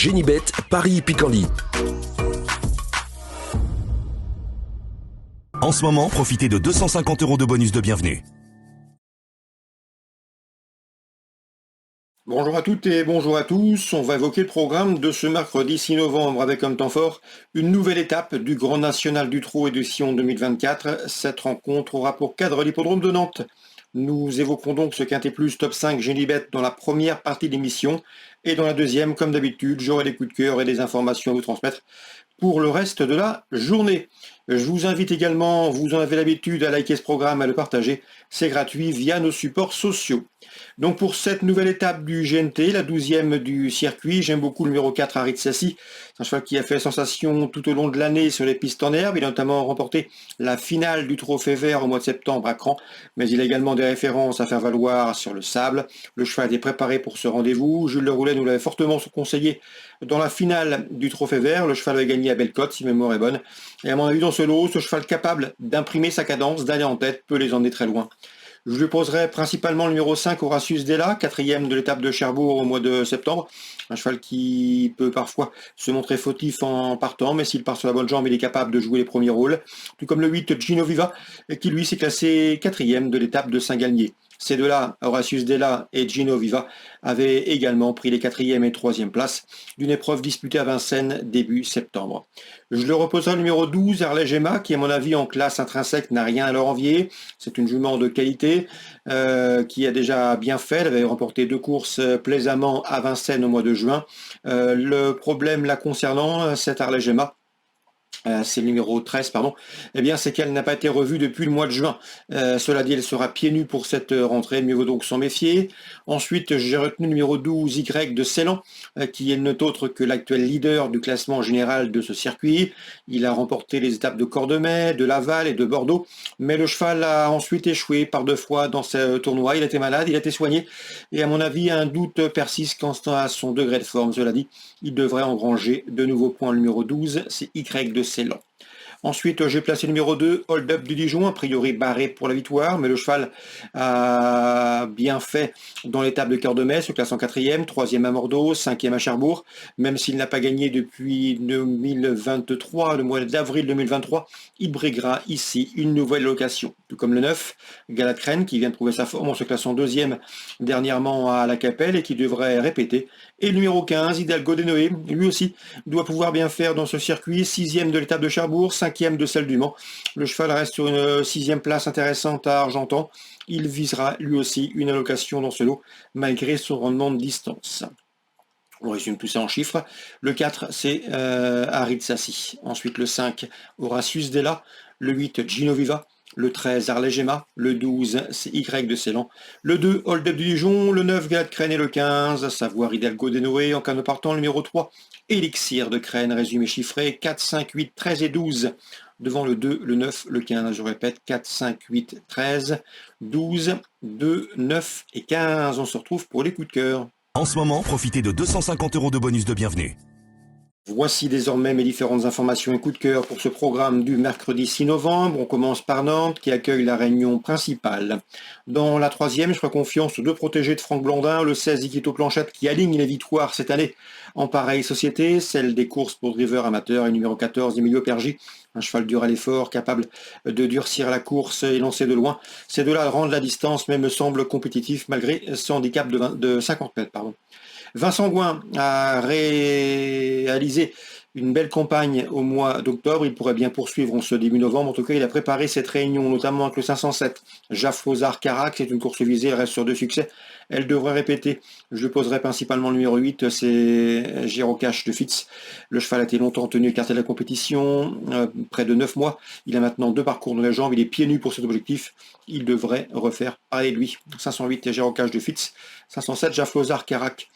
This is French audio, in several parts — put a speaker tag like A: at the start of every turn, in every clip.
A: Génibet, Paris-Picanly. En ce moment, profitez de 250 € de bonus de bienvenue.
B: Bonjour à toutes et bonjour à tous. On va évoquer le programme de ce mercredi 6 novembre avec comme temps fort une nouvelle étape du Grand National du Trot et du Sillon 2024. Cette rencontre aura pour cadre l'hippodrome de Nantes. Nous évoquerons donc ce Quintet Plus Top 5 Génibet dans la première partie de l'émission et dans la deuxième, comme d'habitude, j'aurai des coups de cœur et des informations à vous transmettre pour le reste de la journée. Je vous invite également, vous en avez l'habitude, à liker ce programme, à le partager. C'est gratuit via nos supports sociaux. Donc pour cette nouvelle étape du GNT, la 12e du circuit, j'aime beaucoup le numéro 4, Harit Sassi. C'est un cheval qui a fait sensation tout au long de l'année sur les pistes en herbe. Il a notamment remporté la finale du Trophée Vert au mois de septembre à Cran, mais il a également des références à faire valoir sur le sable. Le cheval est préparé pour ce rendez-vous. Jules Leroulet nous l'avait fortement conseillé dans la finale du Trophée Vert. Le cheval avait gagné à Bellecote, si ma mémoire est bonne. Et à mon avis, dans ce lot, ce cheval capable d'imprimer sa cadence, d'aller en tête, peut les emmener très loin. Je lui poserai principalement le numéro 5, Horatius Della, 4e de l'étape de Cherbourg au mois de septembre. Un cheval qui peut parfois se montrer fautif en partant, mais s'il part sur la bonne jambe, il est capable de jouer les premiers rôles. Tout comme le 8, Gino Viva, qui lui s'est classé 4e de l'étape de Saint-Galmier. Ces deux-là, Horatius Della et Gino Viva, avaient également pris les 4e et 3e places d'une épreuve disputée à Vincennes début septembre. Je le reposerai le numéro 12, Harley Gemma, qui à mon avis en classe intrinsèque n'a rien à leur envier. C'est une jument de qualité qui a déjà bien fait. Elle avait remporté 2 courses plaisamment à Vincennes au mois de juin. Le problème la concernant, cette Harley Gemma, c'est le numéro 13, pardon, eh bien c'est qu'elle n'a pas été revue depuis le mois de juin. Cela dit, elle sera pieds nus pour cette rentrée, mieux vaut donc s'en méfier. Ensuite, j'ai retenu le numéro 12, Y de Ceylan, qui n'est autre que l'actuel leader du classement général de ce circuit. Il a remporté les étapes de Cordemais, de Laval et de Bordeaux, mais le cheval a ensuite échoué par 2 fois dans ce tournoi. Il a été malade, il a été soigné, et à mon avis, un doute persiste quant à son degré de forme. Cela dit, il devrait engranger de nouveaux points. Le numéro 12, c'est Y de Ceylan. Ensuite, j'ai placé le numéro 2, Hold Up du Dijon, a priori barré pour la victoire, mais le cheval a bien fait dans l'étape de Cordemais, se classe en 4e, 3e à Bordeaux, 5e à Cherbourg, même s'il n'a pas gagné depuis 2023, le mois d'avril 2023, il briguera ici une nouvelle location. Tout comme le 9, Galatcrène, qui vient de prouver sa forme en se classant 2e dernièrement à la Capelle et qui devrait répéter. Et le numéro 15, Hidalgo de Noé, lui aussi, doit pouvoir bien faire dans ce circuit, 6e de l'étape de Cherbourg, 5e de celle du Mans. Le cheval reste sur une 6e place intéressante à Argentan. Il visera lui aussi une allocation dans ce lot, malgré son rendement de distance. On résume tout ça en chiffres. Le 4, c'est Harit Sassi. Ensuite, le 5, Horatius Della. Le 8, Gino Viva. Le 13, Harley Gemma. Le 12, c'est Y de Ceylan. Le 2, Hold Up du Dijon. Le 9, Galatcrène. Et le 15, Savoir Hidalgo de Noé. En cas de partant, le numéro 3, Élixir de Crène. Résumé chiffré 4, 5, 8, 13 et 12. Devant le 2, le 9, le 15. Je répète, 4, 5, 8, 13, 12, 2, 9 et 15. On se retrouve pour les coups de cœur.
A: En ce moment, profitez de 250 € de bonus de bienvenue.
B: Voici désormais mes différentes informations et coups de cœur pour ce programme du mercredi 6 novembre. On commence par Nantes qui accueille la réunion principale. Dans la 3e, je ferai confiance aux 2 protégés de Franck Blandin, le 16 Iquito Planchette qui aligne les victoires cette année en pareille société, celle des courses pour driver amateur et numéro 14 Emilio Pergi, un cheval dur à l'effort, capable de durcir la course et lancer de loin. Ces deux-là rendent la distance mais me semblent compétitifs malgré son handicap de 50 mètres. Vincent Gouin a réalisé une belle campagne au mois d'octobre. Il pourrait bien poursuivre en ce début novembre. En tout cas, il a préparé cette réunion, notamment avec le 507. Jaffrozard Carac, c'est une course visée, elle reste sur 2 succès. Elle devrait répéter. Je poserai principalement le numéro 8, c'est Girocache de Fitz. Le cheval a été longtemps tenu écarté de la compétition, près de 9 mois. Il a maintenant 2 parcours dans les jambes. Il est pieds nus pour cet objectif. Il devrait refaire pareil de lui. 508, Girocache de Fitz. 507, Jaffrozard Carac.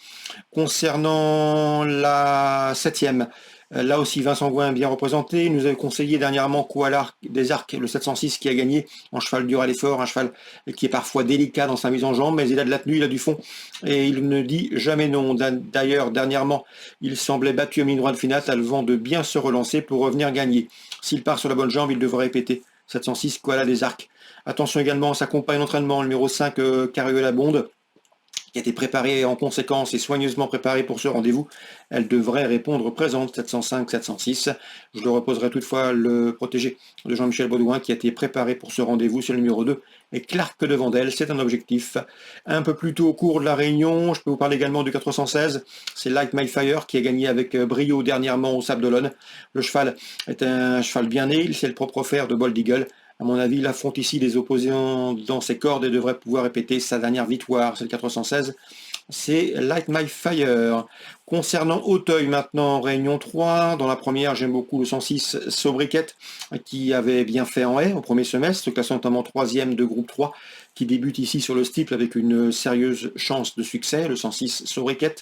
B: Concernant la 7e, là aussi Vincent Gouin bien représenté. Il nous avait conseillé dernièrement Koalar des Arcs, le 706 qui a gagné en cheval dur à l'effort, un cheval qui est parfois délicat dans sa mise en jambe, mais il a de la tenue, il a du fond et il ne dit jamais non. D'ailleurs, dernièrement, il semblait battu au ligne droite finale avant de bien se relancer pour revenir gagner. S'il part sur la bonne jambe, il devrait répéter. 706 Koala des Arcs. Attention également à sa compagne d'entraînement, le numéro 5 Carriola Bonde. qui a été préparée en conséquence et soigneusement préparée pour ce rendez-vous. Elle devrait répondre présente, 705-706. Je le reposerai toutefois le protégé de Jean-Michel Baudouin qui a été préparé pour ce rendez-vous sur le numéro 2 et Clark de Vandel, c'est un objectif. Un peu plus tôt au cours de la réunion, je peux vous parler également du 416, c'est Light My Fire qui a gagné avec brio dernièrement au Sable d'Olonne. Le cheval est un cheval bien né, c'est le propre frère de Bold Eagle. À mon avis, il affronte ici des opposants dans ses cordes et devrait pouvoir répéter sa dernière victoire, c'est le 416. C'est Light My Fire. Concernant Auteuil maintenant, réunion 3, dans la première j'aime beaucoup le 106 Sobriquet qui avait bien fait en haie au premier semestre, se classant notamment 3e de groupe 3, qui débute ici sur le steeple avec une sérieuse chance de succès, le 106 Sobriquet.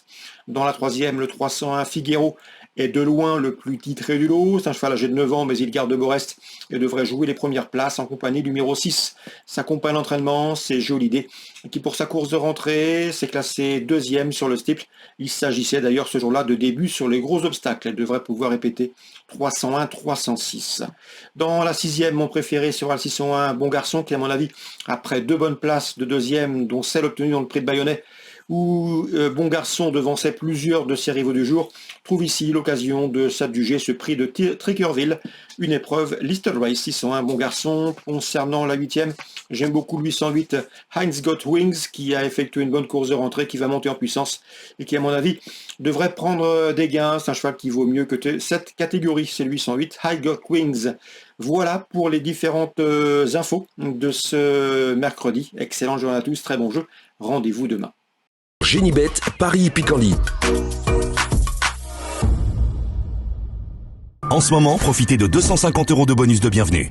B: Dans la troisième, le 301 Figuero est de loin le plus titré du lot. C'est un cheval âgé de 9 ans, mais il garde Borest et devrait jouer les premières places en compagnie du numéro 6. Sa compagne d'entraînement, c'est Jolidé, qui pour sa course de rentrée s'est classé 2e sur le steeple. Il s'agissait d'ailleurs ce jour-là de début sur les gros obstacles. Elle devrait pouvoir répéter 301-306. Dans la 6e, mon préféré sera le 601 Bon Garçon, qui à mon avis, après 2 bonnes places de 2e, dont celle obtenue dans le prix de Bayonnais, où Bon Garçon devançait plusieurs de ses rivaux du jour, trouve ici l'occasion de s'adjuger ce prix de Trickerville, une épreuve Listed Race 601 Bon Garçon. Concernant la 8e, j'aime beaucoup le 808 Heinz Got Wings qui a effectué une bonne course de rentrée, qui va monter en puissance et qui à mon avis devrait prendre des gains. C'est un cheval qui vaut mieux que cette catégorie, c'est le 808 Heinz Got Wings. Voilà pour les différentes infos de ce mercredi. Excellente journée à tous, très bon jeu, rendez-vous demain.
A: Génibet, Paris Picardie. En ce moment, profitez de 250 € de bonus de bienvenue.